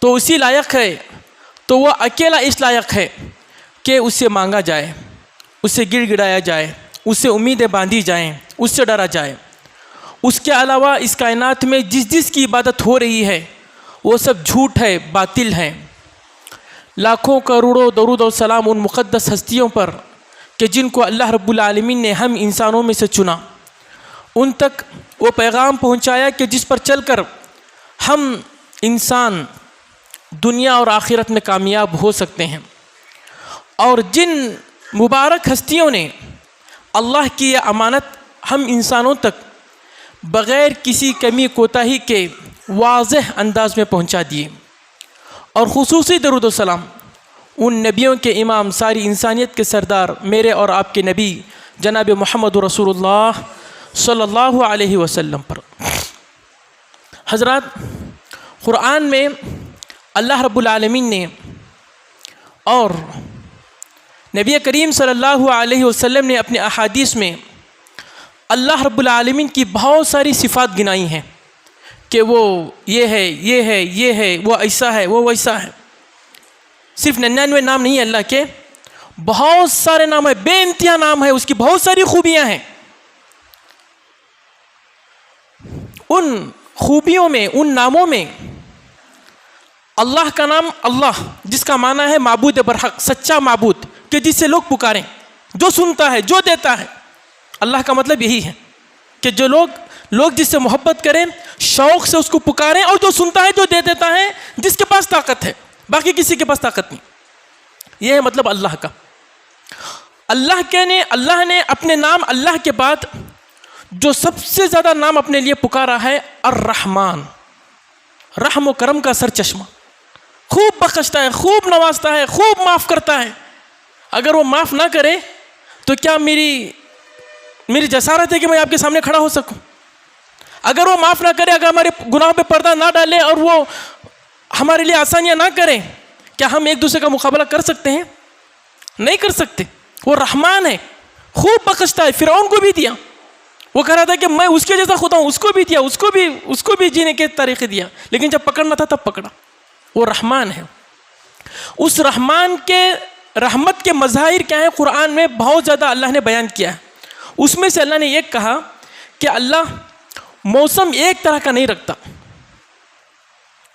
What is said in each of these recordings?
تو اسی لائق ہے، تو وہ اکیلا اس لائق ہے کہ اس سے مانگا جائے، اس سے گڑ گڑایا جائے، اس سے امیدیں باندھی جائیں، اس سے ڈرا جائے۔ اس کے علاوہ اس کائنات میں جس کی عبادت ہو رہی ہے وہ سب جھوٹ ہے، باطل ہے۔ لاکھوں کروڑوں درود و سلام ان مقدس ہستیوں پر کہ جن کو اللہ رب العالمین نے ہم انسانوں میں سے چنا، ان تک وہ پیغام پہنچایا کہ جس پر چل کر ہم انسان دنیا اور آخرت میں کامیاب ہو سکتے ہیں۔ اور جن مبارک ہستیوں نے اللہ کی یہ امانت ہم انسانوں تک بغیر کسی کمی کوتاہی کے واضح انداز میں پہنچا دیے، اور خصوصی درود و سلام ان نبیوں کے امام، ساری انسانیت کے سردار، میرے اور آپ کے نبی جناب محمد رسول اللہ صلی اللہ علیہ وسلم پر۔ حضرات، قرآن میں اللہ رب العالمین نے اور نبی کریم صلی اللہ علیہ وسلم نے اپنے احادیث میں اللہ رب العالمین کی بہت ساری صفات گنائی ہیں کہ وہ یہ ہے، یہ ہے، یہ ہے، وہ ایسا ہے، وہ ویسا ہے۔ صرف 99 نام نہیں ہے اللہ کے، بہت سارے نام ہیں، بے انتہا نام ہے، اس کی بہت ساری خوبیاں ہیں۔ ان خوبیوں میں، ان ناموں میں اللہ کا نام اللہ، جس کا معنی ہے معبود برحق، سچا معبود، کہ جس سے لوگ پکاریں، جو سنتا ہے، جو دیتا ہے۔ اللہ کا مطلب یہی ہے کہ جو لوگ جس سے محبت کریں، شوق سے اس کو پکاریں، اور جو سنتا ہے، جو دے دیتا ہے، جس کے پاس طاقت ہے، باقی کسی کے پاس طاقت نہیں۔ یہ ہے مطلب اللہ کا۔ اللہ نے اپنے نام اللہ کے بعد جو سب سے زیادہ نام اپنے لیے پکارا ہے الرحمن، رحم و کرم کا سر چشمہ، خوب بخشتا ہے، خوب نوازتا ہے، خوب معاف کرتا ہے۔ اگر وہ معاف نہ کرے تو کیا میری جسارت ہے کہ میں آپ کے سامنے کھڑا ہو سکوں؟ اگر وہ معاف نہ کرے، اگر ہمارے گناہوں پہ پردہ نہ ڈالے، اور وہ ہمارے لیے آسانیاں نہ کریں، کیا ہم ایک دوسرے کا مقابلہ کر سکتے ہیں؟ نہیں کر سکتے۔ وہ رحمان ہے، خوب بخشتا ہے۔ فرعون کو بھی دیا، وہ کہہ رہا تھا کہ میں اس کے جیسا خدا ہوں، اس کو بھی دیا، اس کو بھی جینے کے طریقے دیا، لیکن جب پکڑنا تھا تب پکڑا۔ وہ رحمان ہے۔ اس رحمان کے رحمت کے مظاہر کیا ہیں؟ قرآن میں بہت زیادہ اللہ نے بیان کیا ہے۔ اس میں سے اللہ نے یہ کہا کہ اللہ موسم ایک طرح کا نہیں رکھتا،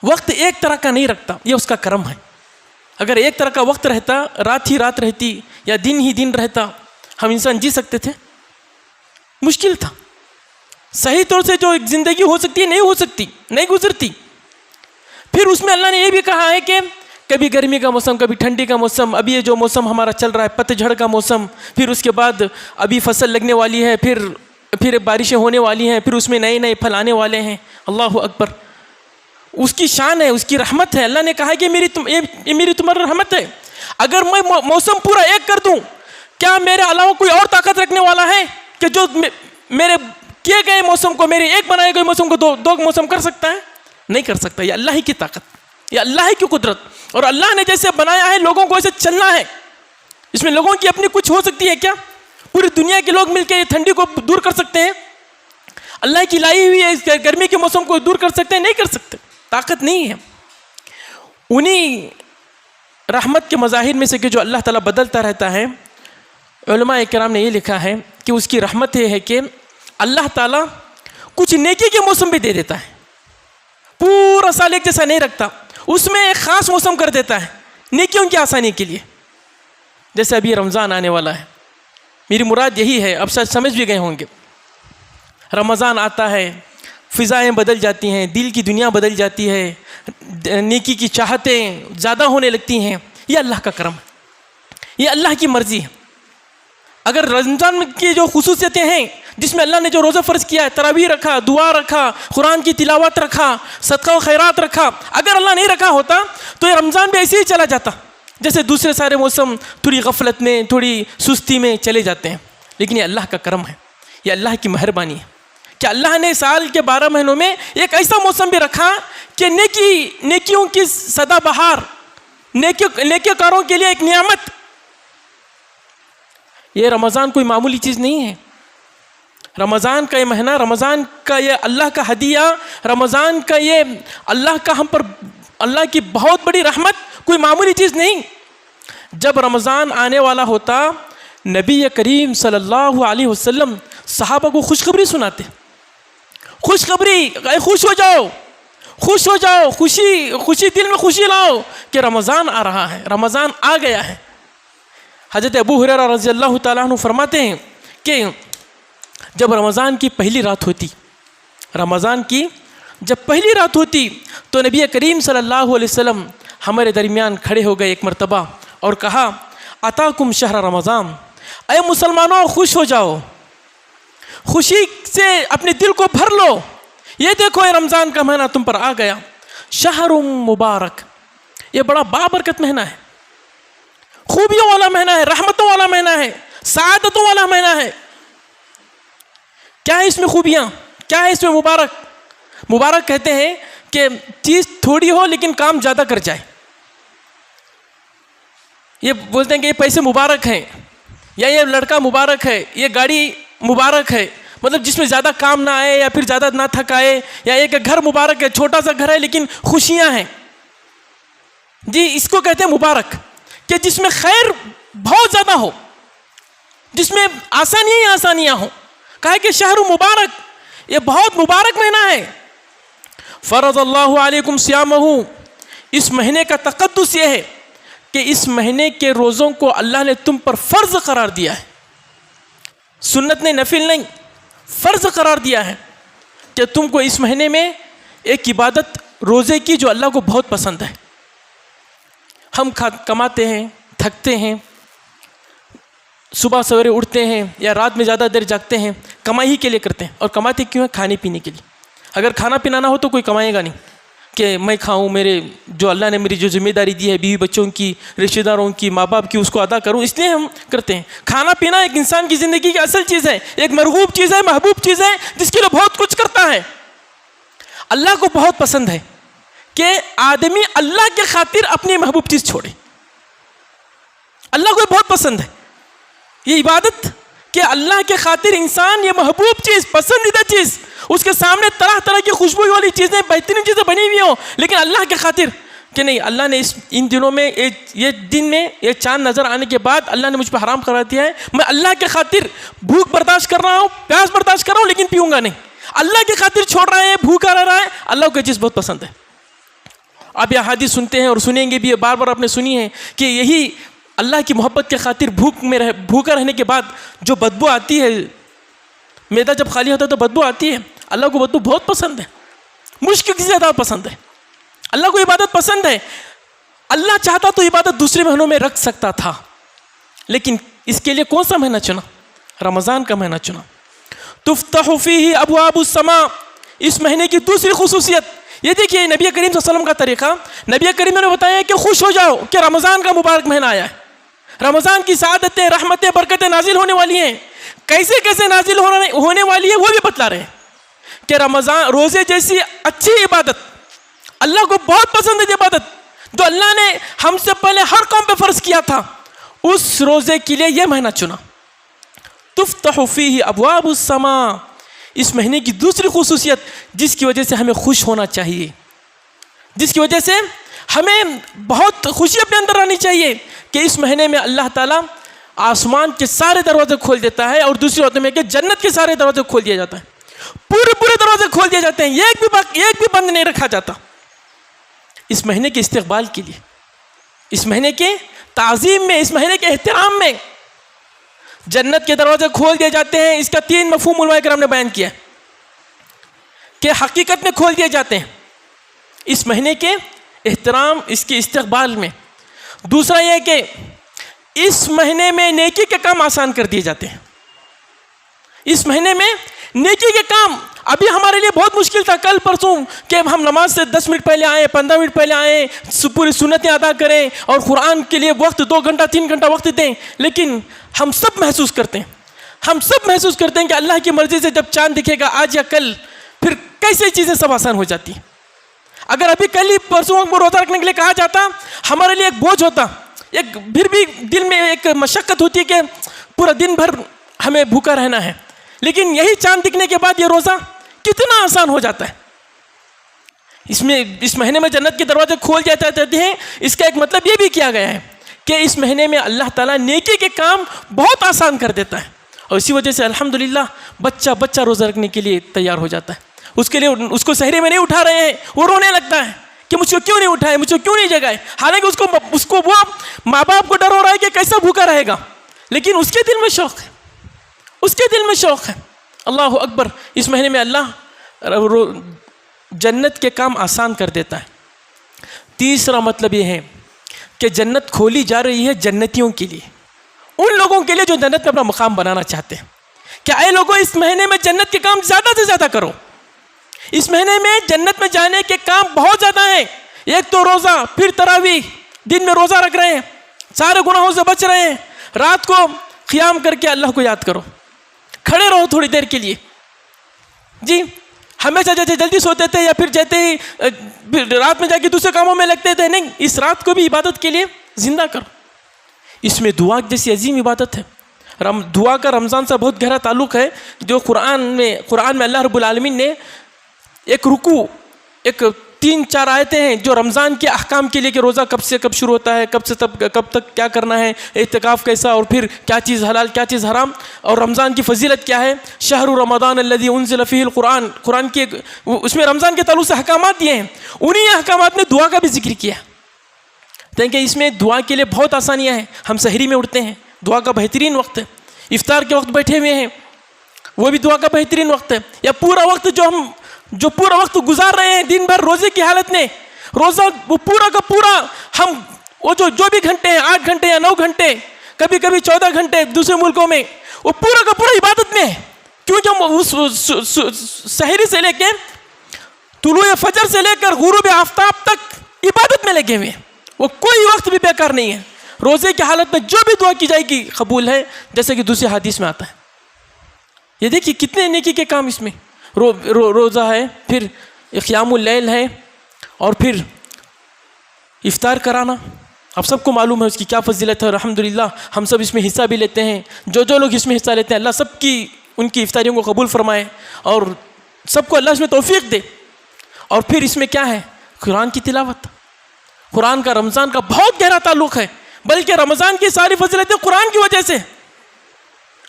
وقت ایک طرح کا نہیں رکھتا، یہ اس کا کرم ہے۔ اگر ایک طرح کا وقت رہتا، رات ہی رات رہتی یا دن ہی دن رہتا، ہم انسان جی سکتے تھے؟ مشکل تھا۔ صحیح طور سے جو زندگی ہو سکتی ہے نہیں ہو سکتی، نہیں گزرتی۔ پھر اس میں اللہ نے یہ بھی کہا ہے کہ کبھی گرمی کا موسم، کبھی ٹھنڈی کا موسم، ابھی یہ جو موسم ہمارا چل رہا ہے پت جھڑ کا موسم، پھر اس کے بعد ابھی فصل لگنے والی ہے، پھر بارشیں ہونے والی ہیں، پھر اس میں نئے نئے پھل آنے والے ہیں۔ اللہ اکبر، اس کی شان ہے، اس کی رحمت ہے۔ اللہ نے کہا کہ یہ میری تمہاری رحمت ہے۔ اگر میں موسم پورا ایک کر دوں، کیا میرے علاوہ کوئی اور طاقت رکھنے والا ہے کہ جو میرے کیے گئے موسم کو، میرے ایک بنائے گئے موسم کو دو موسم کر سکتا ہے؟ نہیں کر سکتا۔ یہ اللہ ہی کی طاقت، یہ اللہ ہی کی قدرت، اور اللہ نے جیسے بنایا ہے لوگوں کو ایسے چلنا ہے۔ اس میں لوگوں کی اپنی کچھ ہو سکتی ہے کیا؟ پوری دنیا کے لوگ مل کے یہ ٹھنڈی کو دور کر سکتے ہیں؟ اللہ کی لائی ہوئی ہے اس گرمی کے موسم کو دور کر سکتے ہیں؟ نہیں کر سکتے، طاقت نہیں ہے۔ انہی رحمت کے مظاہر میں سے کہ جو اللہ تعالیٰ بدلتا رہتا ہے، علماء کرام نے یہ لکھا ہے کہ اس کی رحمت یہ ہے کہ اللہ تعالیٰ کچھ نیکی کے موسم بھی دے دیتا ہے، پورا سال ایک جیسا نہیں رکھتا، اس میں ایک خاص موسم کر دیتا ہے نیکیوں کی آسانی کے لیے۔ جیسے ابھی رمضان آنے والا ہے، میری مراد یہی ہے، اب سمجھ بھی گئے ہوں گے۔ رمضان آتا ہے، فضائیں بدل جاتی ہیں، دل کی دنیا بدل جاتی ہے، نیکی کی چاہتیں زیادہ ہونے لگتی ہیں۔ یہ اللہ کا کرم ہے، یہ اللہ کی مرضی ہے۔ اگر رمضان کی جو خصوصیتیں ہیں جس میں اللہ نے جو روزہ فرض کیا ہے، تراویح رکھا، دعا رکھا، قرآن کی تلاوت رکھا، صدقہ و خیرات رکھا، اگر اللہ نہیں رکھا ہوتا تو یہ رمضان بھی ایسے ہی چلا جاتا، جیسے دوسرے سارے موسم تھوڑی غفلت میں، تھوڑی سستی میں چلے جاتے ہیں۔ لیکن یہ اللہ کا کرم ہے، یہ اللہ کی مہربانی ہے کہ اللہ نے سال کے 12 مہینوں میں ایک ایسا موسم بھی رکھا کہ نیکیوں کی سدا بہار، نیکی کاروں کے لیے ایک نعمت۔ یہ رمضان کوئی معمولی چیز نہیں ہے۔ رمضان کا یہ مہینہ، رمضان کا یہ اللہ کا ہدیہ، رمضان کا یہ اللہ کا ہم پر اللہ کی بہت بڑی رحمت کوئی معمولی چیز نہیں. جب رمضان آنے والا ہوتا نبی کریم صلی اللہ علیہ وسلم صحابہ کو خوشخبری سناتے. خوشخبری، خوش ہو جاؤ، خوش ہو جاؤ، خوشی دل میں خوشی لاؤ کہ رمضان آ رہا ہے، رمضان آ گیا ہے. حضرت ابو ہریرہ رضی اللہ تعالیٰ عنہ فرماتے ہیں کہ جب رمضان کی پہلی رات ہوتی، رمضان کی جب پہلی رات ہوتی تو نبی کریم صلی اللہ علیہ وسلم ہمارے درمیان کھڑے ہو گئے ایک مرتبہ اور کہا اتاکم شہر رمضان، اے مسلمانوں خوش ہو جاؤ، خوشی سے اپنے دل کو بھر لو، یہ دیکھو یہ رمضان کا مہینہ تم پر آ گیا. شہر مبارک، یہ بڑا بابرکت مہینہ ہے، خوبیوں والا مہینہ ہے، رحمتوں والا مہینہ ہے، سعادتوں والا مہینہ ہے. کیا ہے اس میں خوبیاں، کیا ہے اس میں مبارک؟ مبارک کہتے ہیں کہ چیز تھوڑی ہو لیکن کام زیادہ کر جائے. یہ بولتے ہیں کہ یہ پیسے مبارک ہیں، یا یہ لڑکا مبارک ہے، یہ گاڑی مبارک ہے، مطلب جس میں زیادہ کام نہ آئے یا پھر زیادہ نہ تھکائے. یا ایک گھر مبارک ہے، چھوٹا سا گھر ہے لیکن خوشیاں ہیں. جی اس کو کہتے ہیں مبارک، کہ جس میں خیر بہت زیادہ ہو، جس میں آسانیاں ہی آسانیاں ہوں. کہا کہ شہر مبارک، یہ بہت مبارک مہینہ ہے. فرض اللہ علیکم صیامہ، اس مہینے کا تقدس یہ ہے کہ اس مہینے کے روزوں کو اللہ نے تم پر فرض قرار دیا ہے. سنت نہیں، نفل نہیں، فرض قرار دیا ہے کہ تم کو اس مہینے میں ایک عبادت روزے کی جو اللہ کو بہت پسند ہے. ہم کماتے ہیں، تھکتے ہیں، صبح سویرے اٹھتے ہیں یا رات میں زیادہ دیر جاگتے ہیں، کمائی ہی کے لیے کرتے ہیں. اور کماتے کیوں ہیں؟ کھانے پینے کے لیے. اگر کھانا پینا نہ ہو تو کوئی کمائے گا نہیں کہ میں کھاؤں، میرے جو اللہ نے میری جو ذمہ داری دی ہے بیوی بچوں کی، رشتہ داروں کی، ماں باپ کی، اس کو ادا کروں، اس لیے ہم کرتے ہیں. کھانا پینا ایک انسان کی زندگی کی اصل چیز ہے، ایک مرغوب چیز ہے، محبوب چیز ہے، جس کے لیے بہت کچھ کرتا ہے. اللہ کو بہت پسند ہے کہ آدمی اللہ کے خاطر اپنی محبوب چیز چھوڑے. اللہ کو بہت پسند ہے یہ عبادت کہ اللہ کے خاطر انسان یہ محبوب چیز، پسندیدہ چیز، اس کے سامنے طرح طرح کی خوشبو والی چیزیں، بہترین چیزیں بنی ہوئی ہوں، لیکن اللہ کے خاطر کہ نہیں، اللہ نے ان دنوں میں یہ دن میں یہ چاند نظر آنے کے بعد اللہ نے مجھ پہ حرام کرا دیا ہے، میں اللہ کے خاطر بھوک برداشت کر رہا ہوں، پیاس برداشت کر رہا ہوں، لیکن پیوں گا نہیں. اللہ کی خاطر چھوڑ رہا ہے، بھوکا رہ رہا ہے. اللہ کو یہ چیز بہت پسند ہے. آپ یہ حدیث سنتے ہیں اور سنیں گے بھی، بار بار آپ نے سنی ہے کہ یہی اللہ کی محبت کے خاطر بھوکا رہنے کے بعد جو بدبو آتی ہے، میدا جب خالی ہوتا ہے تو بدبو آتی ہے، اللہ کو بدبو بہت پسند ہے، مشک کی زیادہ پسند ہے. اللہ کو عبادت پسند ہے. اللہ چاہتا تو عبادت دوسرے مہینوں میں رکھ سکتا تھا، لیکن اس کے لیے کون سا مہینہ چنا؟ رمضان کا مہینہ چنا. تفتح فیہ ابواب السماء، اس مہینے کی دوسری خصوصیت یہ دیکھیے، نبی کریم صلی اللہ علیہ وسلم کا طریقہ. نبی کریم نے بتایا کہ خوش ہو جاؤ کہ رمضان کا مبارک مہینہ آیا ہے، رمضان کی سعادتیں، رحمتیں، برکتیں نازل ہونے والی ہیں. کیسے کیسے نازل ہونے والی ہے وہ بھی بتلا رہے ہیں کہ رمضان روزے جیسی اچھی عبادت، اللہ کو بہت پسند ہے عبادت، جو اللہ نے ہم سے پہلے ہر قوم پہ فرض کیا تھا، اس روزے کے لیے یہ مہینہ چنا. تفتح فیہ ابواب السماء، اس مہینے کی دوسری خصوصیت جس کی وجہ سے ہمیں خوش ہونا چاہیے، جس کی وجہ سے ہمیں بہت خوشی اپنے اندر آنی چاہیے کہ اس مہینے میں اللہ تعالیٰ آسمان کے سارے دروازے کھول دیتا ہے، اور دوسری بات میں کہ جنت کے سارے دروازے کھول دیا جاتا ہے، پورے دروازے کھول دیے جاتے ہیں، ایک بھی بند نہیں رکھا جاتا. اس مہینے کے استقبال کے لیے، اس مہینے کے تعظیم میں، اس مہینے کے احترام میں جنت کے دروازے کھول دیے جاتے ہیں. اس کا 3 مفہوم علماء کرام نے بیان کیا کہ حقیقت میں کھول دیے جاتے ہیں اس مہینے کے احترام، اس کے استقبال میں. دوسرا یہ کہ اس مہینے میں نیکی کے کام آسان کر دیے جاتے ہیں. اس مہینے میں نیکی کے کام ابھی ہمارے لیے بہت مشکل تھا کل پرسوں کہ ہم نماز سے 10 منٹ پہلے آئیں، 15 منٹ پہلے آئیں، پوری سنتیں ادا کریں اور قرآن کے لیے وقت 2 گھنٹہ 3 گھنٹہ وقت دیں. لیکن ہم سب محسوس کرتے ہیں کہ اللہ کی مرضی سے جب چاند دکھے گا آج یا کل، پھر کیسے چیزیں سب آسان ہو جاتی ہیں. اگر ابھی کل ہی پرسوں کو روزہ رکھنے کے لیے کہا جاتا، ہمارے لیے ایک بوجھ ہوتا، پھر بھی دل میں ایک مشقت ہوتی ہے کہ پورا دن بھر ہمیں بھوکا رہنا ہے. لیکن یہی چاند دکھنے کے بعد یہ روزہ کتنا آسان ہو جاتا ہے. اس مہینے میں جنت کے دروازے کھول جاتے ہیں. اس کا ایک مطلب یہ بھی کیا گیا ہے کہ اس مہینے میں اللہ تعالیٰ نیکی کے کام بہت آسان کر دیتا ہے, اور اسی وجہ سے الحمدللہ بچہ روزہ رکھنے کے لیے تیار ہو جاتا ہے. اس کے لیے اس کو سحری میں نہیں اٹھا رہے ہیں, وہ رونے لگتا ہے کہ مجھ کو کیوں نہیں اٹھائے, مجھ کو کیوں نہیں جگائے, حالانکہ اس کو وہ ماں باپ کو ڈر ہو رہا ہے کہ کیسا بھوکا رہے گا, لیکن اس کے دل میں شوق ہے, اس کے دل میں شوق ہے. اللہ اکبر. اس مہینے میں اللہ جنت کے کام آسان کر دیتا ہے. تیسرا مطلب یہ ہے کہ جنت کھولی جا رہی ہے جنتیوں کے لیے, ان لوگوں کے لیے جو جنت میں اپنا مقام بنانا چاہتے ہیں کہ اے لوگوں اس مہینے میں جنت کے کام زیادہ سے زیادہ کرو. اس مہینے میں جنت میں جانے کے کام بہت زیادہ ہیں. ایک تو روزہ, پھر تراویح, دن میں روزہ رکھ رہے ہیں, سارے گناہوں سے بچ رہے ہیں, رات کو قیام کر کے اللہ کو یاد کرو, کھڑے رہو تھوڑی دیر کے لیے. جی ہمیشہ جیسے جلدی سوتے تھے یا پھر جیتے ہی رات میں جا کے دوسرے کاموں میں لگتے تھے, نہیں, اس رات کو بھی عبادت کے لیے زندہ کرو. اس میں دعا جیسی عظیم عبادت ہے. دعا کا رمضان سے بہت گہرا تعلق ہے. جو قرآن میں اللہ رب العالمین نے ایک رکوع, ایک 3-4 آیتیں ہیں جو رمضان کے احکام کے لیے, کہ روزہ کب سے کب شروع ہوتا ہے, کب تک کیا کرنا ہے, اعتکاف کیسا, اور پھر کیا چیز حلال کیا چیز حرام, اور رمضان کی فضیلت کیا ہے. شہر رمضان الذی انزل فیہ القرآن, قرآن کے اس میں رمضان کے تعلق سے احکامات دیے ہیں. انہی احکامات میں دعا کا بھی ذکر کیا. دیکھیں اس میں دعا کے لیے بہت آسانیاں ہیں. ہم سحری میں اٹھتے ہیں, دعا کا بہترین وقت ہے. افطار کے وقت بیٹھے ہوئے ہیں, وہ بھی دعا کا بہترین وقت ہے. یا پورا وقت جو پورا وقت گزار رہے ہیں دن بھر روزے کی حالت میں, روزہ وہ پورا کا پورا ہم وہ جو بھی گھنٹے ہیں, 8 گھنٹے یا 9 گھنٹے, کبھی 14 گھنٹے دوسرے ملکوں میں, وہ پورا کا پورا عبادت میں ہے. کیونکہ ہم اس سحری سے لے کے طلوع فجر سے لے کر غروب آفتاب تک عبادت میں لگے ہوئے ہیں. وہ کوئی وقت بھی بیکار نہیں ہے. روزے کی حالت میں جو بھی دعا کی جائے گی قبول ہے, جیسے کہ دوسرے حدیث میں آتا ہے. یہ دیکھیے کتنے نیکی کے کام اس میں. روزہ ہے, پھر قیام اللیل ہے, اور پھر افطار کرانا. اب سب کو معلوم ہے اس کی کیا فضیلت ہے. الحمدللہ ہم سب اس میں حصہ بھی لیتے ہیں. جو لوگ اس میں حصہ لیتے ہیں, اللہ سب کی ان کی افطاریوں کو قبول فرمائے, اور سب کو اللہ اس میں توفیق دے. اور پھر اس میں کیا ہے, قرآن کی تلاوت. قرآن کا رمضان کا بہت گہرا تعلق ہے, بلکہ رمضان کی ساری فضیلتیں قرآن کی وجہ سے.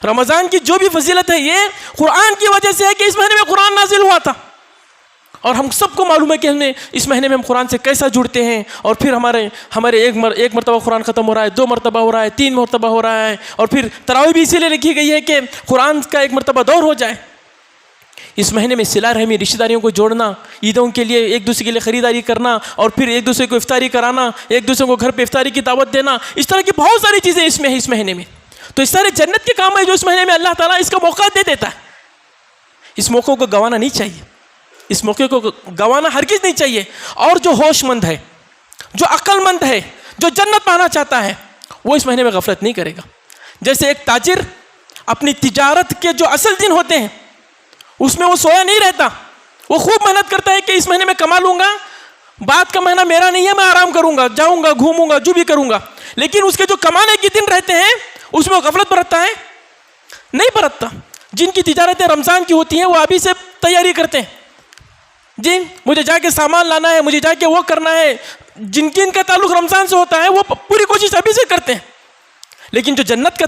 رمضان کی جو بھی فضیلت ہے یہ قرآن کی وجہ سے ہے کہ اس مہینے میں قرآن نازل ہوا تھا. اور ہم سب کو معلوم ہے کہ اس مہینے میں ہم قرآن سے کیسا جڑتے ہیں. اور پھر ہمارے ایک مرتبہ قرآن ختم ہو رہا ہے, 2 مرتبہ ہو رہا ہے, 3 مرتبہ ہو رہا ہے. اور پھر تراویح بھی اسی لیے لکھی گئی ہے کہ قرآن کا 1 مرتبہ دور ہو جائے. اس مہینے میں صلہ رحمی, رشتہ داریوں کو جوڑنا, عیدوں کے لیے ایک دوسرے کے لیے خریداری کرنا, اور پھر ایک دوسرے کو افطاری کرانا, ایک دوسرے کو گھر پہ افطاری کی دعوت دینا, اس طرح کی بہت ساری چیزیں اس میں ہیں اس مہینے میں. تو اس سارے جنت کے کام ہے جو اس مہینے میں اللہ تعالیٰ اس کا موقع دے دیتا ہے. اس موقع کو گنوانا نہیں چاہیے, اس موقع کو گنوانا ہرگز نہیں چاہیے. اور جو ہوش مند ہے, جو عقل مند ہے, جو جنت پانا چاہتا ہے, وہ اس مہینے میں غفلت نہیں کرے گا. جیسے ایک تاجر اپنی تجارت کے جو اصل دن ہوتے ہیں اس میں وہ سویا نہیں رہتا, وہ خوب محنت کرتا ہے کہ اس مہینے میں کما لوں گا, بعد کا مہینہ میرا نہیں ہے, میں آرام کروں گا, جاؤں گا, گھوموں گا, جو بھی کروں گا. لیکن اس کے جو کمانے کے دن رہتے ہیں اس میں وہ غفلت برتتا ہے, نہیں برتتا. جن کی تجارتیں رمضان کی ہوتی ہیں وہ ابھی سے تیاری کرتے ہیں. جی مجھے جا کے سامان لانا ہے, مجھے جا کے وہ کرنا ہے. جن کا تعلق رمضان سے ہوتا ہے وہ پوری کوشش ابھی سے کرتے ہیں. لیکن جو جنت کا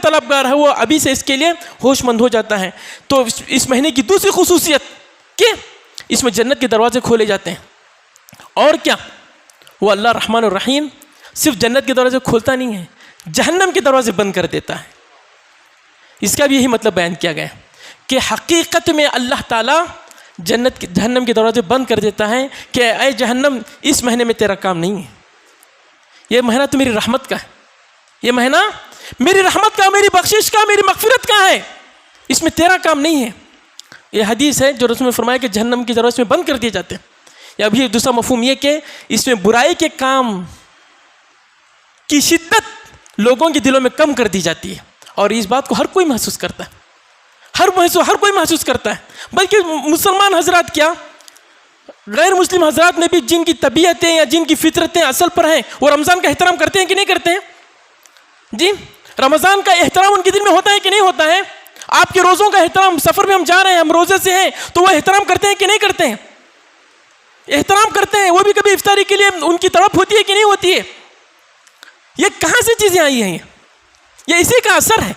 طلبگار ہے, وہ ابھی سے اس کے لیے ہوش مند ہو جاتا ہے. تو اس مہینے کی دوسری خصوصیت کہ اس میں جنت کے دروازے کھولے جاتے ہیں. اور کیا, وہ اللہ رحمان الرحیم صرف جنت کے دروازے کھولتا نہیں ہے, جہنم کے دروازے بند کر دیتا ہے. اس کا بھی یہی مطلب بیان کیا گیا کہ حقیقت میں اللہ تعالیٰ جہنم کے دروازے بند کر دیتا ہے کہ اے جہنم, اس مہینے میں تیرا کام نہیں ہے. یہ مہینہ تو میری رحمت کا ہے, یہ مہینہ میری رحمت کا, میری بخشش کا, میری مغفرت کا ہے, اس میں تیرا کام نہیں ہے. یہ حدیث ہے جو رسول نے فرمایا کہ جہنم کے دروازے بند کر دیے جاتے ہیں. یا ابھی دوسرا مفہوم یہ کہ اس میں برائی کے کام کی شدت لوگوں کے دلوں میں کم کر دی جاتی ہے. اور اس بات کو ہر کوئی محسوس کرتا ہے, ہر کوئی محسوس کرتا ہے. بلکہ مسلمان حضرات کیا, غیر مسلم حضرات میں بھی جن کی طبیعتیں یا جن کی فطرتیں اصل پر ہیں, وہ رمضان کا احترام کرتے ہیں کہ نہیں کرتے ہیں؟ جی رمضان کا احترام ان کے دل میں ہوتا ہے کہ نہیں ہوتا ہے؟ آپ کے روزوں کا احترام, سفر میں ہم جا رہے ہیں, ہم روزے سے ہیں, تو وہ احترام کرتے ہیں کہ نہیں کرتے ہیں؟ احترام کرتے ہیں وہ بھی کبھی افطاری کے لیے ان کی تڑپ ہوتی ہے کہ نہیں ہوتی ہے؟ یہ کہاں سے چیزیں آئی ہیں؟ یہ اسی کا اثر ہے،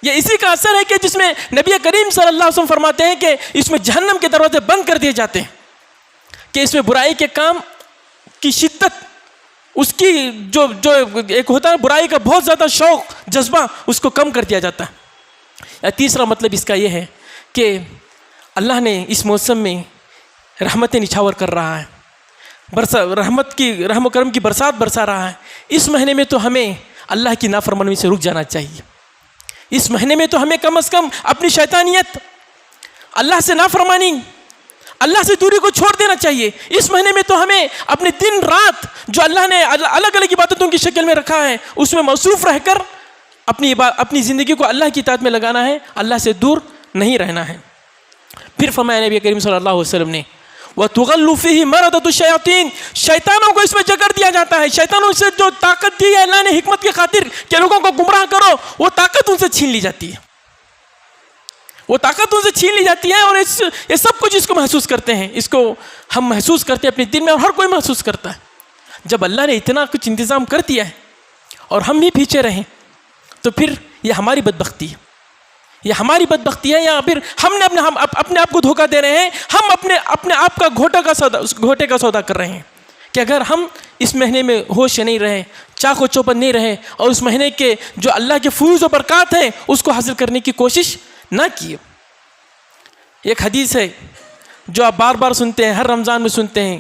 یہ اسی کا اثر ہے کہ جس میں نبی کریم صلی اللہ علیہ وسلم فرماتے ہیں کہ اس میں جہنم کے دروازے بند کر دیے جاتے ہیں، کہ اس میں برائی کے کام کی شدت، اس کی جو ایک ہوتا ہے برائی کا بہت زیادہ شوق جذبہ، اس کو کم کر دیا جاتا ہے۔ یا تیسرا مطلب اس کا یہ ہے کہ اللہ نے اس موسم میں رحمتیں نچھاور کر رہا ہے، رحم و کرم کی برسات برسا رہا ہے۔ اس مہینے میں تو ہمیں اللہ کی نافرمانی سے رک جانا چاہیے، اس مہینے میں تو ہمیں کم از کم اپنی شیطانیت، اللہ سے نافرمانی، اللہ سے دوری کو چھوڑ دینا چاہیے۔ اس مہینے میں تو ہمیں اپنے دن رات جو اللہ نے الگ الگ عبادتوں کی شکل میں رکھا ہے اس میں موصوف رہ کر اپنی زندگی کو اللہ کی اطاعت میں لگانا ہے، اللہ سے دور نہیں رہنا ہے۔ پھر فرمایا نبی کریم صلی اللہ علیہ وسلم نے وَتُغَلُّ فِيهِ مَرَدَةُ الشَّيَاطِينِ، شیطانوں کو اس میں جگڑ دیا جاتا ہے۔ شیطانوں سے جو طاقت دی ہے اللہ نے حکمت کی خاطر کہ لوگوں کو گمراہ کرو، وہ طاقت ان سے چھین لی جاتی ہے، وہ طاقت ان سے چھین لی جاتی ہے۔ اور یہ سب کچھ اس کو محسوس کرتے ہیں، اس کو ہم محسوس کرتے ہیں اپنے دل میں، اور ہر کوئی محسوس کرتا ہے۔ جب اللہ نے اتنا کچھ انتظام کر دیا ہے اور ہم بھی پیچھے رہیں تو پھر یہ ہماری بدبختی ہے، یہ ہماری بدبختی ہے، یا پھر ہم اپنے آپ کو دھوکہ دے رہے ہیں، ہم اپنے آپ کا گھوٹے کا سودا کر رہے ہیں کہ اگر ہم اس مہینے میں ہوش نہیں رہے، چاق و چوبند نہیں رہے، اور اس مہینے کے جو اللہ کے فیوز و برکات ہیں اس کو حاصل کرنے کی کوشش نہ کیے۔ ایک حدیث ہے جو آپ بار بار سنتے ہیں، ہر رمضان میں سنتے ہیں،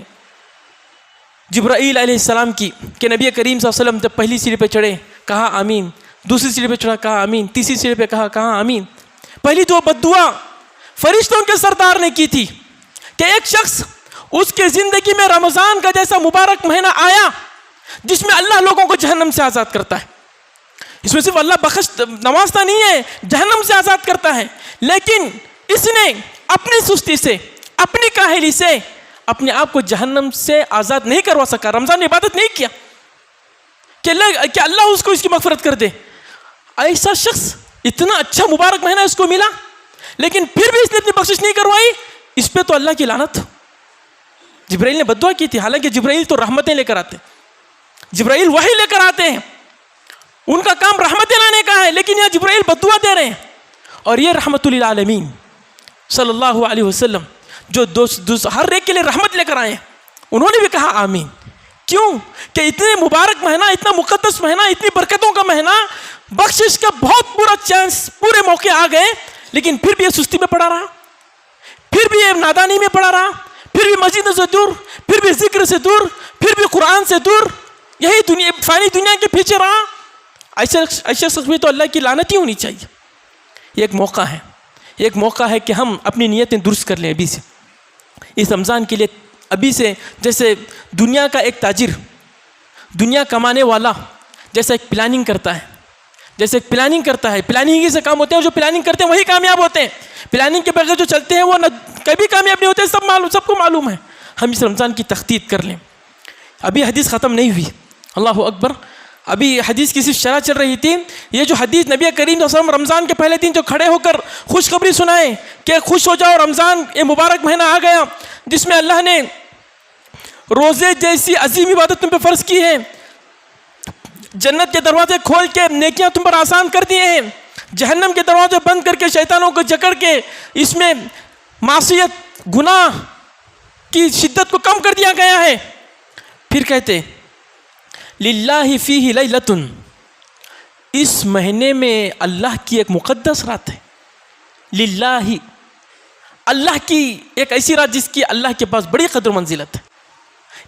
جبرائیل علیہ السلام کی، کہ نبی کریم صلی اللہ علیہ وسلم جب پہلی سیڑھی پہ چڑھے کہا آمین، دوسری سیڑھی پہ چڑھا کہا آمین، تیسری سیڑھی پہ کہا آمین۔ پہلی تو بد دعا فرشتوں کے سردار نے کی تھی کہ ایک شخص اس کے زندگی میں رمضان کا جیسا مبارک مہینہ آیا جس میں اللہ لوگوں کو جہنم سے آزاد کرتا ہے۔ اس میں صرف اللہ نوازتا نہیں ہے، جہنم سے آزاد کرتا ہے، لیکن اس نے اپنی سستی سے، اپنی کاہلی سے اپنے آپ کو جہنم سے آزاد نہیں کروا سکا، رمضان میں عبادت نہیں کیا کہ اللہ اس کو اس کی مغفرت کر دے۔ ایسا شخص اتنا اچھا مبارک مہینہ اس کو ملا، لیکن پھر بھی اس نے اپنی بخشش نہیں کروائی، اس پہ تو اللہ کی لعنت۔ جبرائیل نے بد دعا کی تھی، حالانکہ جبرائیل تو رحمتیں لے کر آتے، جبرائیل وحی لے کر آتے ہیں، ان کا کام رحمتیں لانے کا ہے، لیکن یہاں جبرائیل بد دعا دے رہے ہیں۔ اور یہ رحمت للعالمین صلی اللہ علیہ وسلم جو ہر ایک کے لیے رحمت لے کر آئے ہیں، انہوں نے بھی کہا آمین۔ کیوں کہ اتنے مبارک مہینہ، اتنا مقدس مہینہ، اتنی برکتوں کا مہینہ، بخشش کا بہت پورا چانس، پورے موقع آ گئے، لیکن پھر بھی یہ سستی میں پڑا رہا، پھر بھی یہ نادانی میں پڑا رہا، پھر بھی مسجدوں سے دور، پھر بھی ذکر سے دور، پھر بھی قرآن سے دور، یہی فانی دنیا کے پیچھے رہا۔ ایسے شخص میں تو اللہ کی لعنت ہی ہونی چاہیے۔ یہ ایک موقع ہے، ایک موقع ہے کہ ہم اپنی نیتیں درست کر لیں ابھی سے، اس رمضان کے لیے ابھی سے۔ جیسے دنیا کا ایک تاجر، دنیا کمانے والا جیسے ایک پلاننگ کرتا ہے، پلاننگ ہی سے کام ہوتے ہیں، جو پلاننگ کرتے ہیں وہی کامیاب ہوتے ہیں، پلاننگ کے بغیر جو چلتے ہیں وہ کبھی کامیاب نہیں ہوتے، سب کو معلوم ہے۔ ہم اس رمضان کی تخطیط کر لیں۔ ابھی حدیث ختم نہیں ہوئی، اللہ اکبر، ابھی حدیث کی صرف شرح چل رہی تھی۔ یہ جو حدیث نبی کریم صلی اللہ علیہ وسلم رمضان کے پہلے دن جو کھڑے ہو کر خوشخبری سنائے کہ خوش ہو جاؤ، رمضان یہ مبارک مہینہ آ گیا جس میں اللہ نے روزے جیسی عظیم عبادت تم پہ فرض کی ہے، جنت کے دروازے کھول کے نیکیاں تم پر آسان کر دیے ہیں، جہنم کے دروازے بند کر کے شیطانوں کو جکڑ کے اس میں معصیت گناہ کی شدت کو کم کر دیا گیا ہے۔ پھر کہتے للہ فیہ لیلۃ، اس مہینے میں اللہ کی ایک مقدس رات ہے، للہ، اللہ کی ایک ایسی رات جس کی اللہ کے پاس بڑی قدر و منزلت ہے۔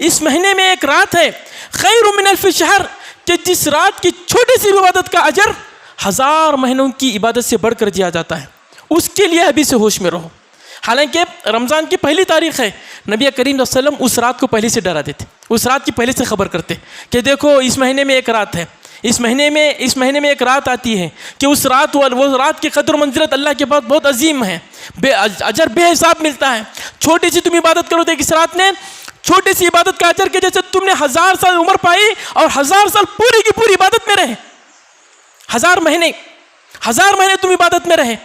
اس مہینے میں ایک رات ہے خیر من الف شہر، کہ جس رات کی چھوٹی سی عبادت کا اجر 1000 مہینوں کی عبادت سے بڑھ کر دیا جاتا ہے۔ اس کے لیے ابھی سے ہوش میں رہو۔ حالانکہ رمضان کی پہلی تاریخ ہے، نبی کریم صلی اللہ علیہ وسلم اس رات کو پہلے سے ڈرا دیتے، اس رات کی پہلے سے خبر کرتے کہ دیکھو اس مہینے میں ایک رات ہے، اس مہینے میں ایک رات آتی ہے کہ اس رات وہ رات کی قدر و منزلت اللہ کے پاس بہت عظیم ہے، اجر بے حساب ملتا ہے۔ چھوٹی سی تم عبادت کرو تو اس رات نے چھوٹی سی عبادت کا اجر کے جیسے تم نے 1000 سال عمر پائی اور 1000 سال پوری کی پوری عبادت میں رہے، 1000 مہینے تم عبادت میں رہے۔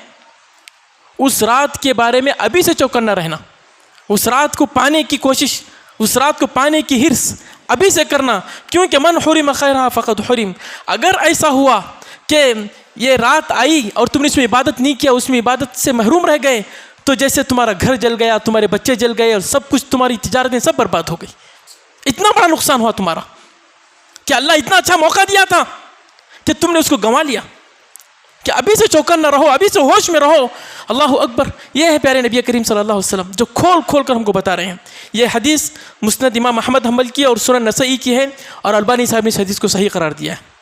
اس رات کے بارے میں ابھی سے چوکنا رہنا، اس رات کو پانے کی کوشش اس رات کو پانے کی حرص ابھی سے کرنا، کیونکہ من حرم خیرها فقد حرم. اگر ایسا ہوا کہ یہ رات آئی اور تم نے اس میں عبادت نہیں کیا، اس میں عبادت سے محروم رہ گئے، تو جیسے تمہارا گھر جل گیا، تمہارے بچے جل گئے، اور سب کچھ تمہاری تجارتیں سب برباد ہو گئی. اتنا بڑا نقصان ہوا تمہارا کہ اللہ اتنا اچھا موقع دیا تھا کہ تم نے اس کو گنوا لیا. کہ ابھی سے چوکن نہ رہو، ابھی سے ہوش میں رہو. اللہ اکبر. یہ ہے پیارے نبی کریم صلی اللہ علیہ وسلم جو کھول کھول کر ہم کو بتا رہے ہیں. یہ حدیث مسند امام احمد حنبل کی اور سنن نسائی کی ہے، اور البانی صاحب نے اس حدیث کو صحیح قرار دیا ہے.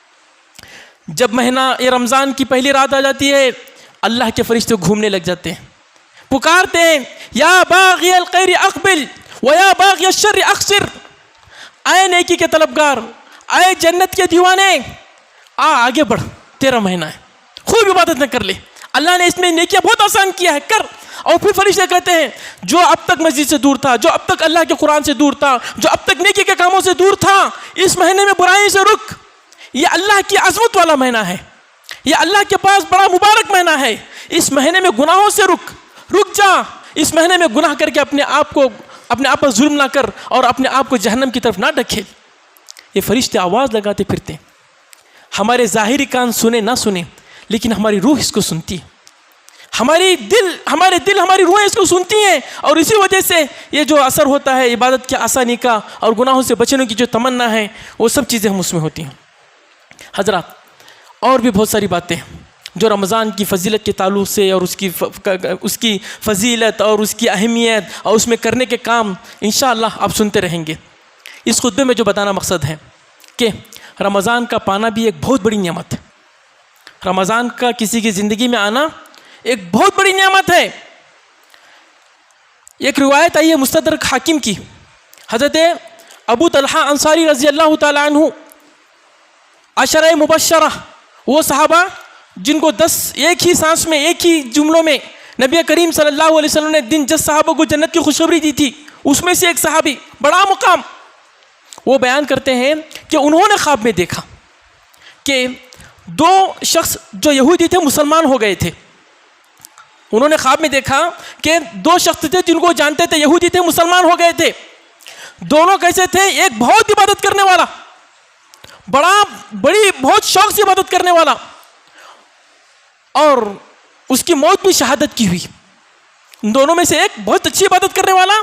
جب مہینہ یہ رمضان کی پہلی رات آ جاتی ہے، اللہ کے فرشتے گھومنے لگ جاتے ہیں، پکارتے ہیں یا باغی الخیر اقبل ویا باغی الشر اقصر. اے نیکی کے طلبگار، اے جنت کے دیوانے، آگے بڑھ، تیرا مہینہ ہے، خوب عبادت نہ کر لے. اللہ نے اس میں نیکیاں بہت آسان کیا ہے، کر. اور پھر فرشتے کہتے ہیں جو اب تک مسجد سے دور تھا، جو اب تک اللہ کے قرآن سے دور تھا، جو اب تک نیکی کے کاموں سے دور تھا، اس مہینے میں برائی سے رک. یہ اللہ کی عظمت والا مہینہ ہے، یہ اللہ کے پاس بڑا مبارک مہینہ ہے. اس مہینے میں گناہوں سے رک جا. اس مہینے میں گناہ کر کے اپنے آپ پر ظلم نہ کر اور اپنے آپ کو جہنم کی طرف نہ ڈھکیل. یہ فرشتے آواز لگاتے پھرتے ہیں. ہمارے ظاہری کان سنے نہ سنے، لیکن ہماری روح اس کو سنتی ہے. ہمارے دل ہماری روح اس کو سنتی ہیں، اور اسی وجہ سے یہ جو اثر ہوتا ہے عبادت کی آسانی کا اور گناہوں سے بچنے کی جو تمنا ہے، وہ سب چیزیں ہم اس میں ہوتی ہیں. حضرات، اور بھی بہت ساری باتیں جو رمضان کی فضیلت کے تعلق سے اور اس کی فضیلت اور اس کی اہمیت اور اس میں کرنے کے کام انشاءاللہ آپ سنتے رہیں گے. اس خطبے میں جو بتانا مقصد ہے کہ رمضان کا پانا بھی ایک بہت بڑی نعمت ہے. رمضان کا کسی کی زندگی میں آنا ایک بہت بڑی نعمت ہے. ایک روایت آئی ہے مستدرک حاکم کی، حضرت ابو طلحہ انصاری رضی اللہ تعالیٰ عنہ، عشرہ مبشرہ، وہ صحابہ جن کو 10 ایک ہی سانس میں، ایک ہی جملوں میں نبی کریم صلی اللہ علیہ وسلم نے 10 صحابوں کو جنت کی خوشخبری دی تھی، اس میں سے ایک صحابی بڑا مقام، وہ بیان کرتے ہیں کہ انہوں نے خواب میں دیکھا کہ 2 شخص جو یہودی تھے مسلمان ہو گئے تھے. انہوں نے خواب میں دیکھا کہ 2 شخص تھے جن کو جانتے تھے، یہودی تھے، مسلمان ہو گئے تھے. دونوں کیسے تھے؟ ایک بہت عبادت کرنے والا، بہت شوق سے عبادت کرنے والا، اور اس کی موت بھی شہادت کی ہوئی. دونوں میں سے ایک بہت اچھی عبادت کرنے والا،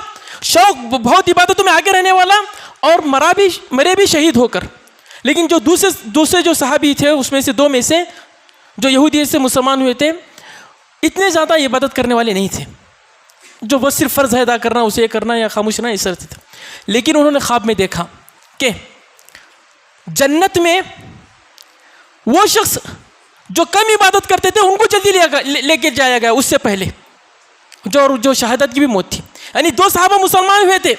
شوق بہت عبادتوں میں آگے رہنے والا، اور مرے بھی شہید ہو کر. لیکن جو دوسرے جو صحابی تھے، اس میں سے 2 میں سے جو یہودی سے مسلمان ہوئے تھے، اتنے زیادہ عبادت کرنے والے نہیں تھے، جو بس صرف فرض ادا کرنا، اسے کرنا یا خاموش رہنا، اس طرح سے تھا. لیکن انہوں نے خواب میں دیکھا کہ جنت میں وہ شخص جو کم عبادت کرتے تھے ان کو جلدی لے کے جایا گیا اس سے پہلے، جو شہادت کی بھی موت تھی. یعنی 2 صحابہ مسلمان ہوئے تھے،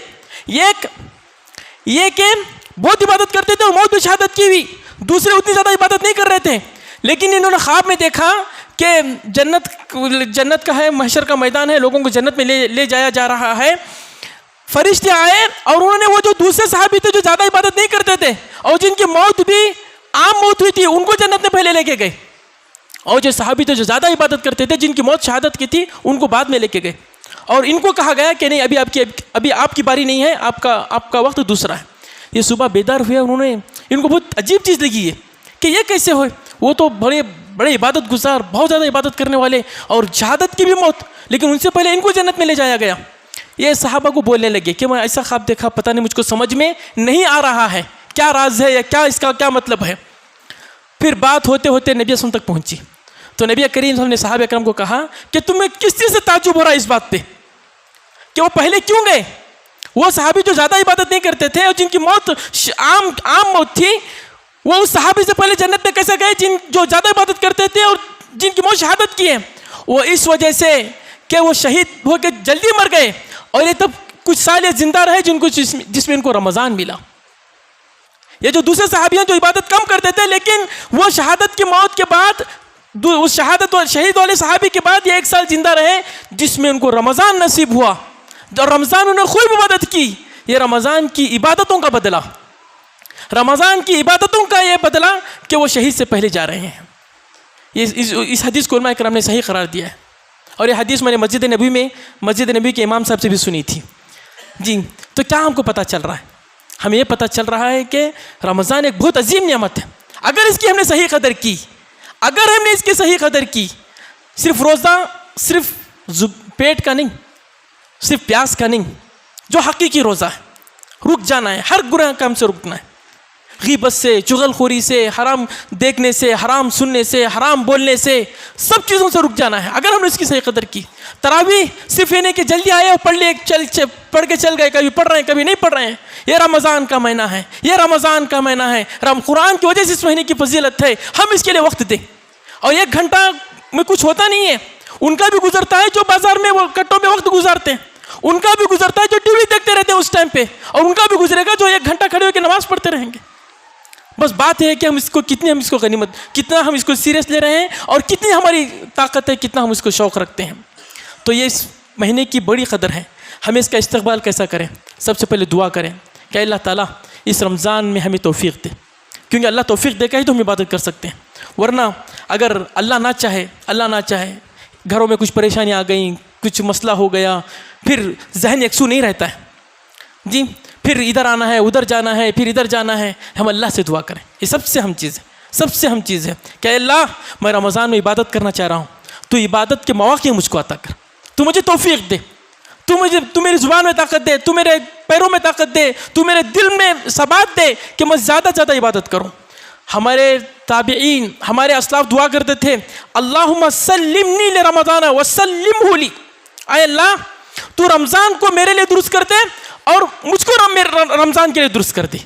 یہ کہ بہت عبادت کرتے تھے اور موت بھی شہادت کی ہوئی. دوسرے اتنی زیادہ عبادت نہیں کر رہے تھے، لیکن انہوں نے خواب میں دیکھا کہ جنت کا ہے، محشر کا میدان ہے، لوگوں کو جنت میں لے جایا جا رہا ہے. فرشتے آئے اور انہوں نے وہ جو دوسرے صحابی تھے جو زیادہ عبادت نہیں کرتے تھے اور جن کی موت بھی عام موت ہوئی تھی، ان کو جنت میں پہلے لے کے گئے. اور جو صحابی تھے جو زیادہ عبادت کرتے تھے، جن کی موت شہادت کی تھی، ان کو بعد میں لے کے گئے. اور ان کو کہا گیا کہ نہیں، ابھی آپ کی باری نہیں ہے، آپ کا وقت دوسرا ہے. یہ صبح بیدار ہوئے، ان کو بہت عجیب چیز لگی ہے کہ یہ کیسے ہوئے. وہ تو بڑے عبادت گزار، بہت زیادہ عبادت کرنے والے، اور شہادت کی بھی موت، لیکن ان سے پہلے ان کو جنت میں لے جایا گیا. یہ صحابہ کو بولنے لگے کہ میں ایسا خواب دیکھا، پتہ نہیں، مجھ کو سمجھ میں نہیں آ رہا ہے کیا راز ہے یا کیا اس کا کیا مطلب ہے. پھر بات ہوتے ہوتے نبی وسلم تک پہنچی، تو نبی کریم صلی اللہ علیہ وسلم نے صحابہ اکرام کو کہا کہ تمہیں کس چیز سے تعجب ہو رہا ہے اس بات پہ کہ وہ پہلے کیوں گئے؟ وہ صحابی جو زیادہ عبادت نہیں کرتے تھے اور جن کی موت عام موت تھی، وہ اس صحابی سے پہلے جنت میں کیسے گئے جو زیادہ عبادت کرتے تھے اور جن کی موت شہادت کی ہے؟ وہ اس وجہ سے کہ وہ شہید ہو کے جلدی مر گئے، اور یہ تب کچھ سال زندہ رہے جس میں ان کو رمضان ملا. یہ جو دوسرے صحابیاں جو عبادت کم کرتے تھے، لیکن وہ شہادت کی موت کے بعد، اس شہید والے صحابی کے بعد یہ 1 سال زندہ رہے جس میں ان کو رمضان نصیب ہوا. اور رمضان انہوں نے خوب عبادت کی. یہ رمضان کی عبادتوں کا بدلہ، رمضان کی عبادتوں کا یہ بدلہ کہ وہ شہید سے پہلے جا رہے ہیں. اس حدیث کو علماء کرام نے صحیح قرار دیا ہے. اور یہ حدیث میں نے مسجد نبی کے امام صاحب سے بھی سنی تھی. جی تو کیا ہم کو پتہ چل رہا ہے؟ ہمیں یہ پتہ چل رہا ہے کہ رمضان ایک بہت عظیم نعمت ہے. اگر اس کی ہم نے صحیح قدر کی، اگر ہم نے اس کی صحیح قدر کی، صرف روزہ صرف پیٹ کا نہیں، صرف پیاس کا نہیں، جو حقیقی روزہ ہے، رک جانا ہے، ہر گناہ کام سے رکنا ہے، غیبت سے، چغل خوری سے، حرام دیکھنے سے، حرام سننے سے، حرام بولنے سے، سب چیزوں سے رک جانا ہے اگر ہم نے اس کی صحیح قدر کی. تراویح صرف یہ نہیں کہ جلدی آئے اور پڑھ لیے، پڑھ کے چل گئے، کبھی پڑھ رہے ہیں کبھی نہیں پڑھ رہے ہیں. یہ رمضان کا مہینہ ہے، یہ رمضان کا مہینہ ہے، قرآن کی وجہ سے اس مہینے کی فضیلت ہے، ہم اس کے لیے وقت دیں. اور 1 گھنٹہ میں کچھ ہوتا نہیں ہے، ان کا بھی گزرتا ہے جو بازار میں وہ کٹوں میں وقت گزارتے ہیں، ان کا بھی گزرتا ہے جو ٹی وی دیکھتے رہتے ہیں اس ٹائم پہ، اور ان کا بھی گزرے گا جو 1 گھنٹہ کھڑے ہو کے نماز پڑھتے رہیں گے. بس بات یہ ہے کہ ہم اس کو غنیمت، کتنا ہم اس کو سیریس لے رہے ہیں، اور کتنی ہماری طاقت ہے، کتنا ہم اس کو شوق رکھتے ہیں. تو یہ اس مہینے کی بڑی قدر ہے. ہمیں اس کا استقبال کیسا کریں؟ سب سے پہلے دعا کریں کہ اللہ تعالیٰ اس رمضان میں ہمیں توفیق دے، کیونکہ اللہ توفیق دے کے ہی تو ہم عبادت کر سکتے ہیں. ورنہ اگر اللہ نہ چاہے گھروں میں کچھ پریشانیاں آ گئیں، کچھ مسئلہ ہو گیا، پھر ذہن یکسو نہیں رہتا ہے جی، پھر ادھر آنا ہے، ادھر جانا ہے، پھر ادھر جانا ہے. ہم اللہ سے دعا کریں. یہ سب سے اہم چیز ہے کہ اللہ میں رمضان میں عبادت کرنا چاہ رہا ہوں، تو عبادت کے مواقع مجھ کو عطا کر، تو مجھے توفیق دے، تو میری زبان میں طاقت دے، تو میرے پیروں میں طاقت دے، تو میرے دل میں ثبات دے کہ میں زیادہ سے زیادہ عبادت کروں. ہمارے تابعین، ہمارے اسلاف دعا کرتے تھے، اللہم سلمنی لرمضان وسلمہ لی، اے اللہ تو رمضان کو میرے لیے درست کر دے اور مجھ کو رمضان کے لیے درست کر دے.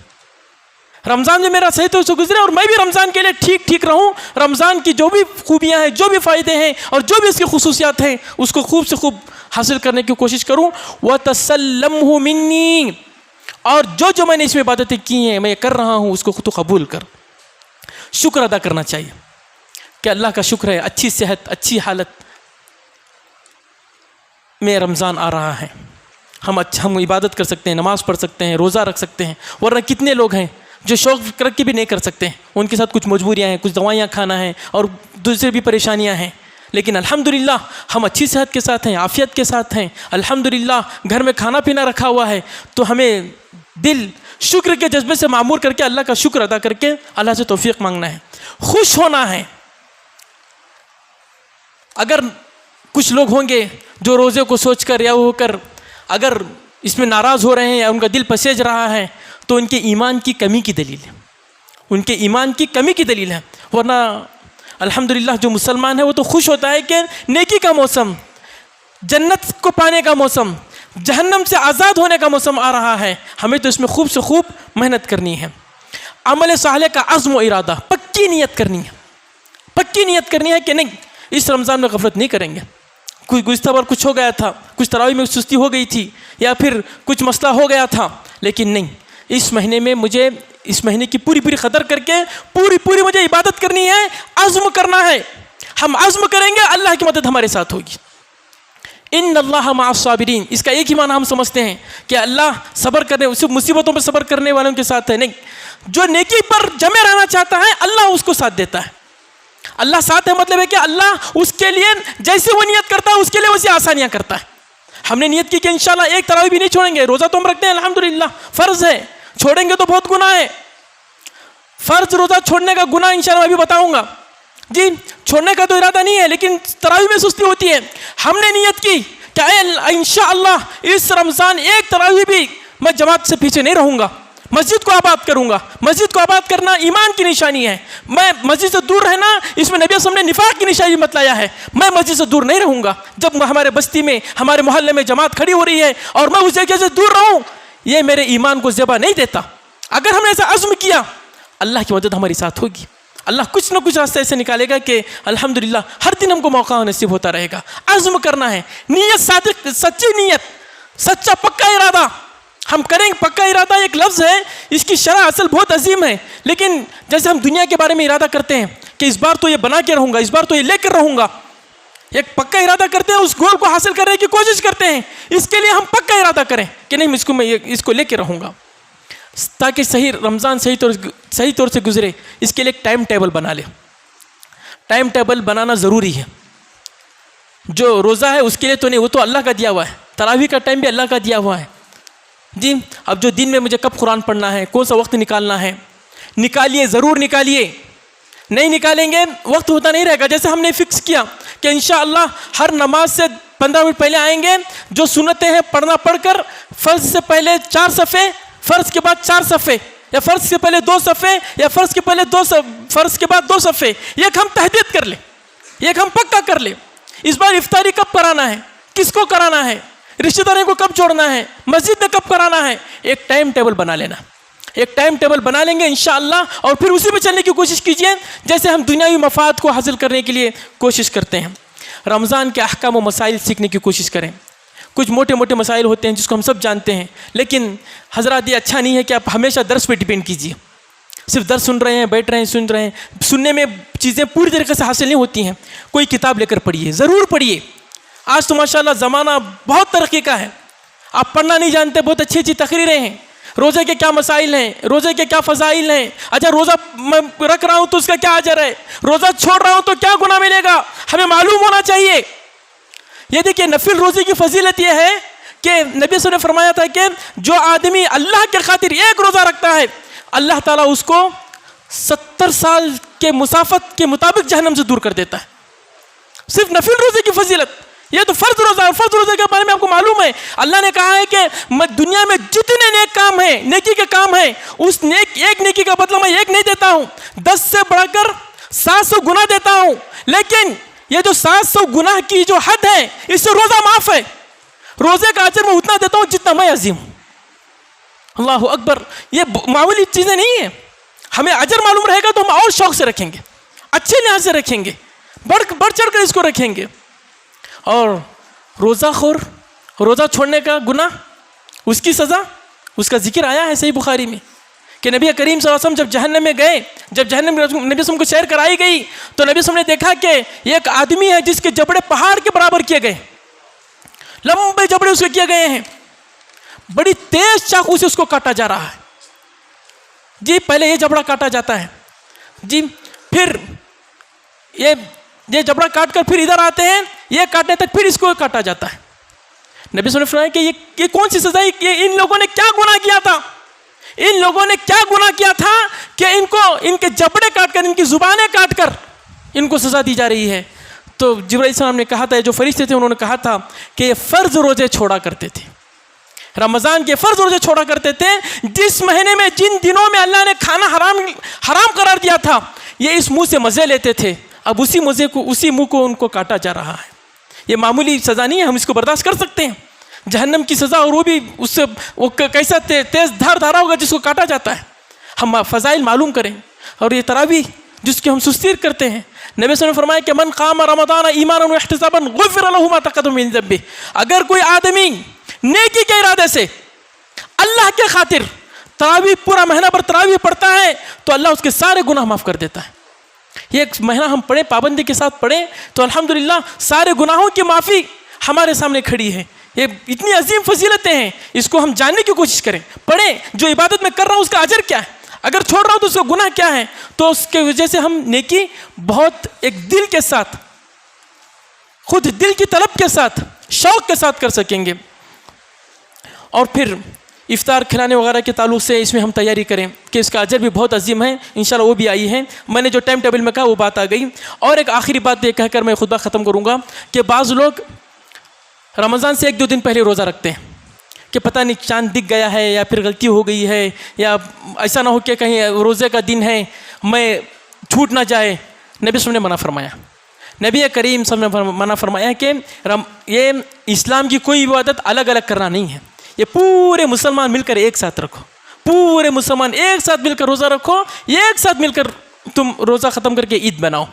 رمضان میں میرا صحیح طور سے گزرے اور میں بھی رمضان کے لیے ٹھیک رہوں. رمضان کی جو بھی خوبیاں ہیں، جو بھی فائدے ہیں اور جو بھی اس کی خصوصیات ہیں، اس کو خوب سے خوب حاصل کرنے کی کوشش کروں. وَتَسَلَّمْهُ مِنِّي، اور جو میں نے اس میں عبادتیں کی ہیں، میں یہ کر رہا ہوں، اس کو تو قبول کر. شکر ادا کرنا چاہیے کہ اللہ کا شکر ہے، اچھی صحت، اچھی حالت میں رمضان آ رہا ہے، ہم عبادت کر سکتے ہیں، نماز پڑھ سکتے ہیں، روزہ رکھ سکتے ہیں. ورنہ کتنے لوگ ہیں جو شوق رکھ کے بھی نہیں کر سکتے، ان کے ساتھ کچھ مجبوریاں ہیں، کچھ دوائیاں کھانا ہے اور دوسری بھی پریشانیاں ہیں. لیکن الحمدللہ ہم اچھی صحت کے ساتھ ہیں، عافیت کے ساتھ ہیں، الحمدللہ گھر میں کھانا پینا رکھا ہوا ہے. تو ہمیں دل شکر کے جذبے سے معمور کر کے اللہ کا شکر ادا کر کے اللہ سے توفیق مانگنا ہے، خوش ہونا ہے. اگر کچھ لوگ ہوں گے جو روزے کو سوچ کر یا ہو کر اگر اس میں ناراض ہو رہے ہیں یا ان کا دل پسیج رہا ہے، تو ان کے ایمان کی کمی کی دلیل ہے، ان کے ایمان کی کمی کی دلیل ہے. ورنہ الحمدللہ جو مسلمان ہے وہ تو خوش ہوتا ہے کہ نیکی کا موسم، جنت کو پانے کا موسم، جہنم سے آزاد ہونے کا موسم آ رہا ہے. ہمیں تو اس میں خوب سے خوب محنت کرنی ہے، عمل صالح کا عزم و ارادہ، پکی نیت کرنی ہے کہ نہیں اس رمضان میں غفلت نہیں کریں گے. کوئی گزشتہ بار کچھ ہو گیا تھا، کچھ تراویح میں سستی ہو گئی تھی یا پھر کچھ مسئلہ ہو گیا تھا، لیکن نہیں، اس مہینے میں مجھے اس مہینے کی پوری قدر کر کے پوری مجھے عبادت کرنی ہے، عزم کرنا ہے. ہم عزم کریں گے، اللہ کی مدد ہمارے ساتھ ہوگی. ان اللہ مع الصابرین، اس کا ایک ہی معنی ہم سمجھتے ہیں کہ اللہ صبر کرنے، صرف مصیبتوں پر صبر کرنے والوں کے ساتھ ہے. نہیں، جو نیکی پر جمے رہنا چاہتا ہے اللہ اس کو ساتھ دیتا ہے. اللہ ساتھ ہے مطلب ہے کہ اللہ اس کے لیے جیسے وہ نیت کرتا ہے اس کے لیے ویسے آسانیاں کرتا ہے. ہم نے نیت کی کہ انشاءاللہ ایک تراویح بھی نہیں چھوڑیں گے، روزہ تو ہم رکھتے ہیں الحمدللہ، فرض ہے، چھوڑیں گے تو بہت گناہ ہے. فرض روزہ چھوڑنے کا گناہ انشاءاللہ میں بھی بتاؤں گا جی. چھوڑنے کا تو ارادہ نہیں ہے لیکن تراویح میں سستی ہوتی ہے. ہم نے نیت کی کہ انشاءاللہ اس رمضان ایک تراویح بھی میں جماعت سے پیچھے نہیں رہوں گا، مسجد کو آباد کروں گا. مسجد کو آباد کرنا ایمان کی نشانی ہے. میں مسجد سے دور رہنا، اس میں نبی صلی اللہ علیہ وسلم نے نفاق کی نشانی بتلایا ہے. میں مسجد سے دور نہیں رہوں گا. جب ہمارے بستی میں، ہمارے محلے میں جماعت کھڑی ہو رہی ہے اور میں اس جگہ سے دور رہوں، یہ میرے ایمان کو زیبا نہیں دیتا. اگر ہم نے ایسا عزم کیا، اللہ کی مدد ہماری ساتھ ہوگی. اللہ کچھ نہ کچھ راستے ایسے نکالے گا کہ الحمدللہ ہر دن ہم کو موقع نصیب ہوتا رہے گا. عزم کرنا ہے، نیت صادق، سچی نیت، سچا پکا ارادہ ہم کریں. پکا ارادہ ایک لفظ ہے، اس کی شرح اصل بہت عظیم ہے، لیکن جیسے ہم دنیا کے بارے میں ارادہ کرتے ہیں کہ اس بار تو یہ بنا کے رہوں گا، اس بار تو یہ لے کر رہوں گا، ایک پکا ارادہ کرتے ہیں، اس گول کو حاصل کرنے کی کوشش کرتے ہیں. اس کے لیے ہم پکا ارادہ کریں کہ نہیں میں اس کو لے کے رہوں گا، تاکہ صحیح رمضان صحیح طور سے گزرے. اس کے لیے ایک ٹائم ٹیبل بنا لے. ٹائم ٹیبل بنانا ضروری ہے. جو روزہ ہے اس کے لیے تو نہیں، وہ تو اللہ کا دیا ہوا ہے. تراویح کا ٹائم بھی اللہ کا دیا ہوا ہے. جی اب جو دن میں مجھے کب قرآن پڑھنا ہے، کون سا وقت نکالنا ہے، نکالیے، ضرور نکالیے. نہیں نکالیں گے وقت ہوتا نہیں رہے گا. جیسے ہم نے فکس کیا کہ انشاءاللہ ہر نماز سے 15 منٹ پہلے آئیں گے، جو سنتیں ہیں پڑھنا، پڑھ کر فرض سے پہلے 4 صفحے، فرض کے بعد 4 صفحے، یا فرض کے پہلے 2 صفحے، یا فرض کے پہلے فرض کے بعد 2 صفحے. یہ ہم تحدید کر لیں، یہ ہم پکا کر لیں. اس بار افطاری کب کرانا ہے، کس کو کرانا ہے، رشتہ داروں کو کب چھوڑنا ہے، مسجد میں کب کرانا ہے. ایک ٹائم ٹیبل بنا لینا، ایک ٹائم ٹیبل بنا لیں گے انشاءاللہ، اور پھر اسی پہ چلنے کی کوشش کیجئے جیسے ہم دنیاوی مفاد کو حاصل کرنے کے لیے کوشش کرتے ہیں. رمضان کے احکام و مسائل سیکھنے کی کوشش کریں. کچھ موٹے موٹے مسائل ہوتے ہیں جس کو ہم سب جانتے ہیں، لیکن حضرات یہ اچھا نہیں ہے کہ آپ ہمیشہ درس پہ ڈیپینڈ کیجیے. صرف درس سن رہے ہیں، بیٹھ رہے ہیں، سن رہے ہیں. سننے میں چیزیں پوری طریقے سے حاصل نہیں ہوتی ہیں. کوئی کتاب لے کر پڑھیے، ضرور پڑھیے. آج تو ماشاءاللہ زمانہ بہت ترقی کا ہے. آپ پڑھنا نہیں جانتے، بہت اچھی اچھی تقریریں ہیں. روزے کے کیا مسائل ہیں، روزے کے کیا فضائل ہیں. اچھا روزہ میں رکھ رہا ہوں تو اس کا کیا اجر ہے، روزہ چھوڑ رہا ہوں تو کیا گناہ ملے گا، ہمیں معلوم ہونا چاہیے. یہ دیکھیے نفل روزے کی فضیلت یہ ہے کہ نبی صلی اللہ علیہ وسلم نے فرمایا تھا کہ جو آدمی اللہ کے خاطر ایک روزہ رکھتا ہے، اللہ تعالیٰ اس کو 70 سال کے مسافت کے مطابق جہنم سے دور کر دیتا ہے. صرف نفل روزے کی فضیلت. یہ تو فرض روزہ ہے. فرض روزے کے بارے میں آپ کو معلوم ہے، اللہ نے کہا ہے کہ میں دنیا میں جتنے نیک کام ہیں، نیکی کے کام ہیں، اس ایک نیکی کا بدلہ میں ایک نہیں دیتا ہوں، 10 سے بڑھ کر 700 گنا دیتا ہوں. لیکن یہ جو 700 گناہ کی جو حد ہے، اس سے روزہ معاف ہے. روزے کا اجر میں اتنا دیتا ہوں جتنا میں عظیم ہوں. اللہ اکبر. یہ معمولی چیزیں نہیں ہیں. ہمیں اجر معلوم رہے گا تو ہم اور شوق سے رکھیں گے، اچھے لحاظ سے رکھیں گے، بڑھ چڑھ کر اس کو رکھیں گے. اور روزہ خور، روزہ چھوڑنے کا گناہ، اس کی سزا، اس کا ذکر آیا ہے صحیح بخاری میں کہ نبی کریم صلی اللہ علیہ وسلم جب جہنم میں گئے، جب جہنم میں نبی صلی اللہ علیہ وسلم کو سیر کرائی گئی تو نبی صلی اللہ علیہ وسلم نے دیکھا کہ ایک آدمی ہے جس کے جبڑے پہاڑ کے برابر کیے گئے، لمبے جبڑے اس کے کیے گئے ہیں، بڑی تیز چاقو سے اس کو کاٹا جا رہا ہے. جی پہلے یہ جبڑا کاٹا جاتا ہے، جی پھر یہ جبڑا کاٹ کر پھر ادھر آتے ہیں، یہ کاٹنے تک پھر اس کو کاٹا جاتا ہے. نبی صلی اللہ علیہ وسلم نے فرمایا کہ یہ کون سی سزا ہے، کہ ان لوگوں نے کیا گناہ کیا تھا، ان لوگوں نے کیا گناہ کیا تھا کہ ان کو ان کے جبڑے کاٹ کر، ان کی زبانیں کاٹ کر ان کو سزا دی جا رہی ہے. تو جبرائیل علیہ السلام نے کہا تھا، جو فرشتے تھے انہوں نے کہا تھا کہ یہ فرض روزے چھوڑا کرتے تھے، رمضان کے فرض روزے چھوڑا کرتے تھے. جس مہینے میں، جن دنوں میں اللہ نے کھانا حرام قرار دیا تھا، یہ اس منہ سے مزے لیتے تھے. اب اسی مزے کو، اسی منہ کو ان کو کاٹا جا رہا ہے. یہ معمولی سزا نہیں ہے، ہم اس کو برداشت کر سکتے ہیں. جہنم کی سزا، اور وہ بھی اس سے وہ کیسا تیز دھارا ہوگا جس کو کاٹا جاتا ہے. ہم فضائل معلوم کریں. اور یہ تراویح جس کی ہم سستی کرتے ہیں، نبی صلی اللہ علیہ وسلم نے فرمایا کہ من قام رمضان ایمانا واحتسابا غفر له ما تقدم من ذنبه. اگر کوئی آدمی نیکی کے ارادے سے اللہ کے خاطر تراویح پورا مہینہ پر تراویح پڑھتا ہے تو اللہ اس کے سارے گناہ معاف کر دیتا ہے. یہ ایک مہینہ ہم پڑھیں، پابندی کے ساتھ پڑھیں تو الحمدللہ سارے گناہوں کی معافی ہمارے سامنے کھڑی ہے. یہ اتنی عظیم فضیلتیں ہیں، اس کو ہم جاننے کی کوشش کریں. پڑھیں جو عبادت میں کر رہا ہوں اس کا اجر کیا ہے، اگر چھوڑ رہا ہوں تو اس کا گناہ کیا ہے. تو اس کے وجہ سے ہم نیکی بہت ایک دل کے ساتھ، خود دل کی طلب کے ساتھ، شوق کے ساتھ کر سکیں گے. اور پھر افطار کھلانے وغیرہ کے تعلق سے اس میں ہم تیاری کریں کہ اس کا اجر بھی بہت عظیم ہے. انشاءاللہ وہ بھی آئی ہے. میں نے جو ٹائم ٹیبل میں کہا وہ بات آ گئی. اور ایک آخری بات یہ کہہ کر میں خطبہ ختم کروں گا کہ بعض لوگ رمضان سے 1-2 دن پہلے روزہ رکھتے ہیں کہ پتہ نہیں چاند دکھ گیا ہے یا پھر غلطی ہو گئی ہے، یا ایسا نہ ہو کہ کہیں روزے کا دن ہے میں چھوٹ نہ جائے. نبی صلی اللہ علیہ وسلم نے منع فرمایا، نبی کریم صلی اللہ علیہ وسلم نے منع فرمایا کہ یہ اسلام کی کوئی عبادت الگ الگ کرنا نہیں ہے. یہ پورے مسلمان مل کر ایک ساتھ رکھو، پورے مسلمان ایک ساتھ مل کر روزہ رکھو، ایک ساتھ مل کر تم روزہ ختم کر کے عید بناؤ.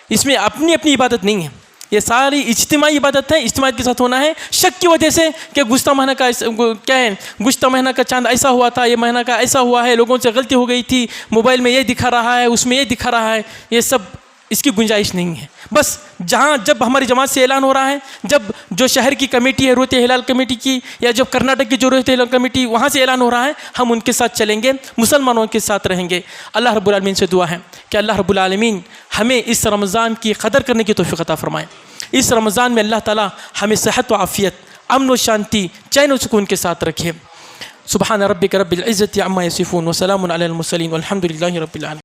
اس میں اپنی اپنی عبادت نہیں ہے، یہ ساری اجتماعی عبادت ہے، اجتماعیت کے ساتھ ہونا ہے. شک کی وجہ سے کہ گزشتہ مہینہ کا کیا ہے، گزشتہ مہینہ کا چاند ایسا ہوا تھا، یہ مہینہ کا ایسا ہوا ہے، لوگوں سے غلطی ہو گئی تھی، موبائل میں یہ دکھا رہا ہے، اس میں یہ دکھا رہا ہے، یہ سب اس کی گنجائش نہیں ہے. بس جب ہماری جماعت سے اعلان ہو رہا ہے، جب جو شہر کی کمیٹی ہے رویت ہلال کمیٹی کی، یا جب کرناٹک کی جو رویت ہلال کمیٹی وہاں سے اعلان ہو رہا ہے، ہم ان کے ساتھ چلیں گے، مسلمانوں کے ساتھ رہیں گے. اللہ رب العالمین سے دعا ہے کہ اللہ رب العالمین ہمیں اس رمضان کی قدر کرنے کی توفیق عطا فرمائے. اس رمضان میں اللہ تعالیٰ ہمیں صحت و عافیت، امن و شانتی، چین و سکون کے ساتھ رکھے. سبحان ربک رب العزت عما یصفون وسلام علی المرسلین والحمد للہ رب العالمین.